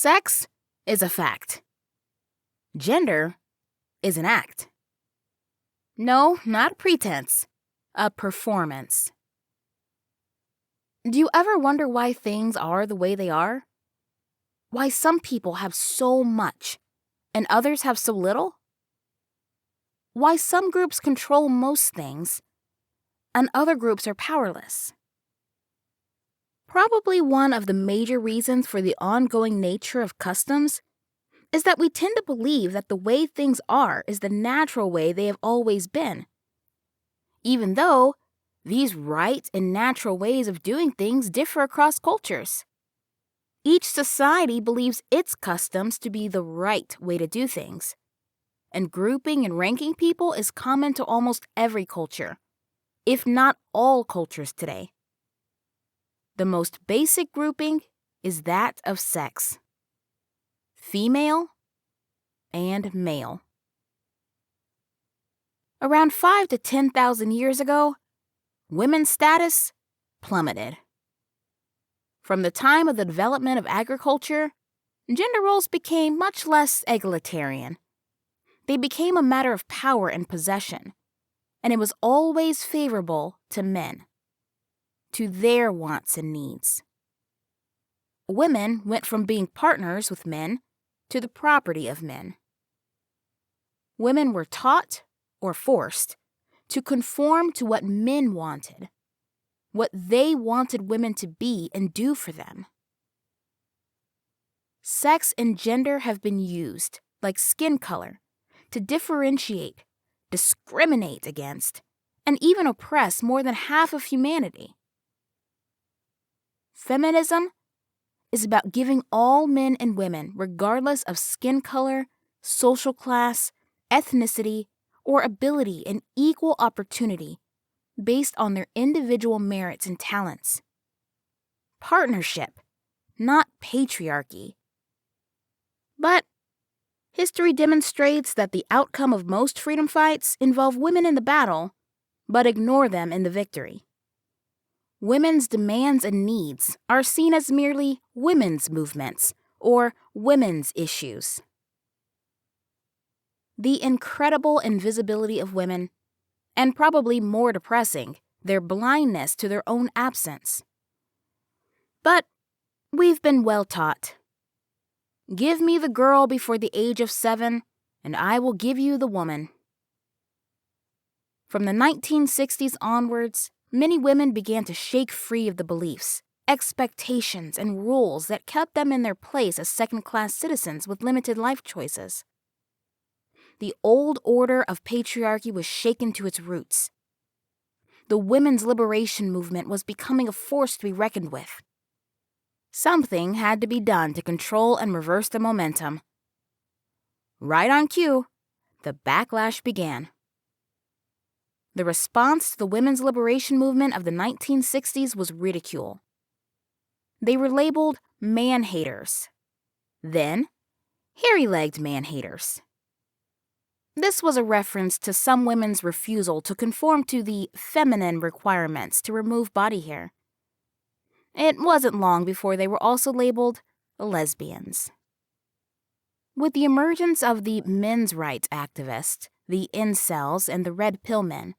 Sex is a fact. Gender is an act. No, not a pretense, a performance. Do you ever wonder why things are the way they are? Why some people have so much and others have so little? Why some groups control most things and other groups are powerless? Probably one of the major reasons for the ongoing nature of customs is that we tend to believe that the way things are is the natural way they have always been, even though these right and natural ways of doing things differ across cultures. Each society believes its customs to be the right way to do things, and grouping and ranking people is common to almost every culture, if not all cultures today. The most basic grouping is that of sex: female and male. Around 5,000 to 10,000 years ago, women's status plummeted. From the time of the development of agriculture, gender roles became much less egalitarian. They became a matter of power and possession, and it was always favorable to men, to their wants and needs. Women went from being partners with men to the property of men. Women were taught or forced to conform to what men wanted, what they wanted women to be and do for them. Sex and gender have been used, like skin color, to differentiate, discriminate against, and even oppress more than half of humanity. Feminism is about giving all men and women, regardless of skin color, social class, ethnicity, or ability, an equal opportunity based on their individual merits and talents. Partnership, not patriarchy. But history demonstrates that the outcome of most freedom fights involve women in the battle, but ignore them in the victory. Women's demands and needs are seen as merely women's movements or women's issues. The incredible invisibility of women, and probably more depressing, their blindness to their own absence. But we've been well taught. Give me the girl before the age of 7, and I will give you the woman. From the 1960s onwards, many women began to shake free of the beliefs, expectations, and rules that kept them in their place as second-class citizens with limited life choices. The old order of patriarchy was shaken to its roots. The women's liberation movement was becoming a force to be reckoned with. Something had to be done to control and reverse the momentum. Right on cue, the backlash began. The response to the women's liberation movement of the 1960s was ridicule. They were labeled man-haters. Then, hairy-legged man-haters. This was a reference to some women's refusal to conform to the feminine requirements to remove body hair. It wasn't long before they were also labeled lesbians. With the emergence of the men's rights activists, the incels, and the red pill men,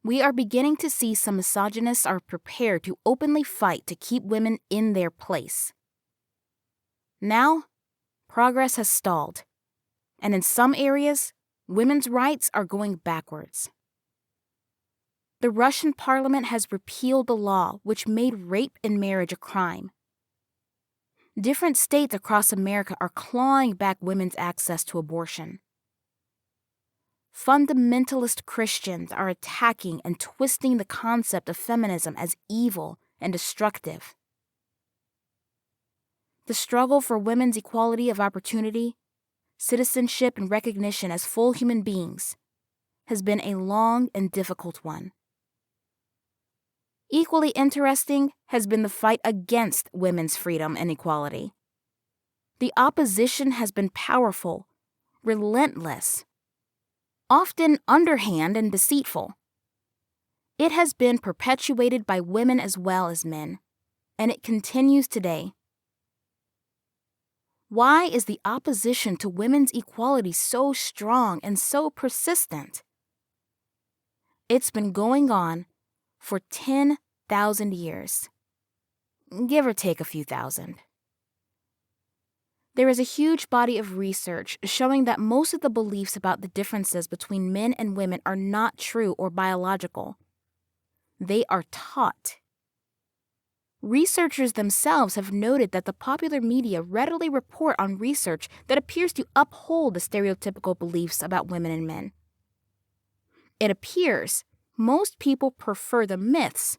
we are beginning to see some misogynists are prepared to openly fight to keep women in their place. Now, progress has stalled, and in some areas, women's rights are going backwards. The Russian parliament has repealed the law which made rape and marriage a crime. Different states across America are clawing back women's access to abortion. Fundamentalist Christians are attacking and twisting the concept of feminism as evil and destructive. The struggle for women's equality of opportunity, citizenship, and recognition as full human beings has been a long and difficult one. Equally interesting has been the fight against women's freedom and equality. The opposition has been powerful, relentless, often underhand and deceitful. It has been perpetuated by women as well as men, and it continues today. Why is the opposition to women's equality so strong and so persistent? It's been going on for 10,000 years, give or take a few thousand. There is a huge body of research showing that most of the beliefs about the differences between men and women are not true or biological. They are taught. Researchers themselves have noted that the popular media readily report on research that appears to uphold the stereotypical beliefs about women and men. It appears most people prefer the myths,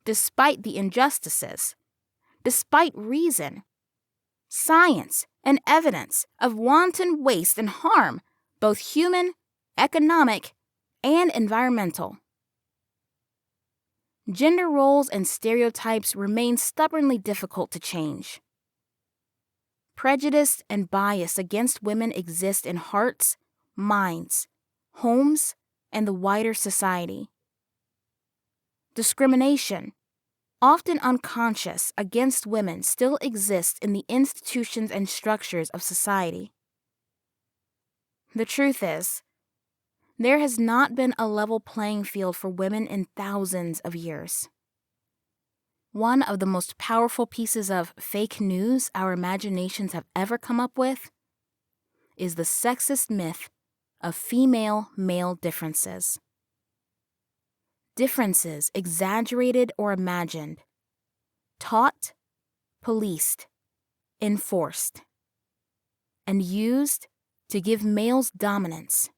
despite the injustices, despite reason, science, and evidence of wanton waste and harm, both human, economic, and environmental. Gender roles and stereotypes remain stubbornly difficult to change. Prejudice and bias against women exist in hearts, minds, homes, and the wider society. Discrimination, often unconscious, against women still exists in the institutions and structures of society. The truth is, there has not been a level playing field for women in thousands of years. One of the most powerful pieces of fake news our imaginations have ever come up with is the sexist myth of female-male differences. Differences exaggerated or imagined, taught, policed, enforced, and used to give males dominance,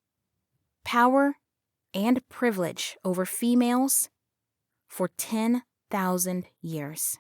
power, and privilege over females for 10,000 years.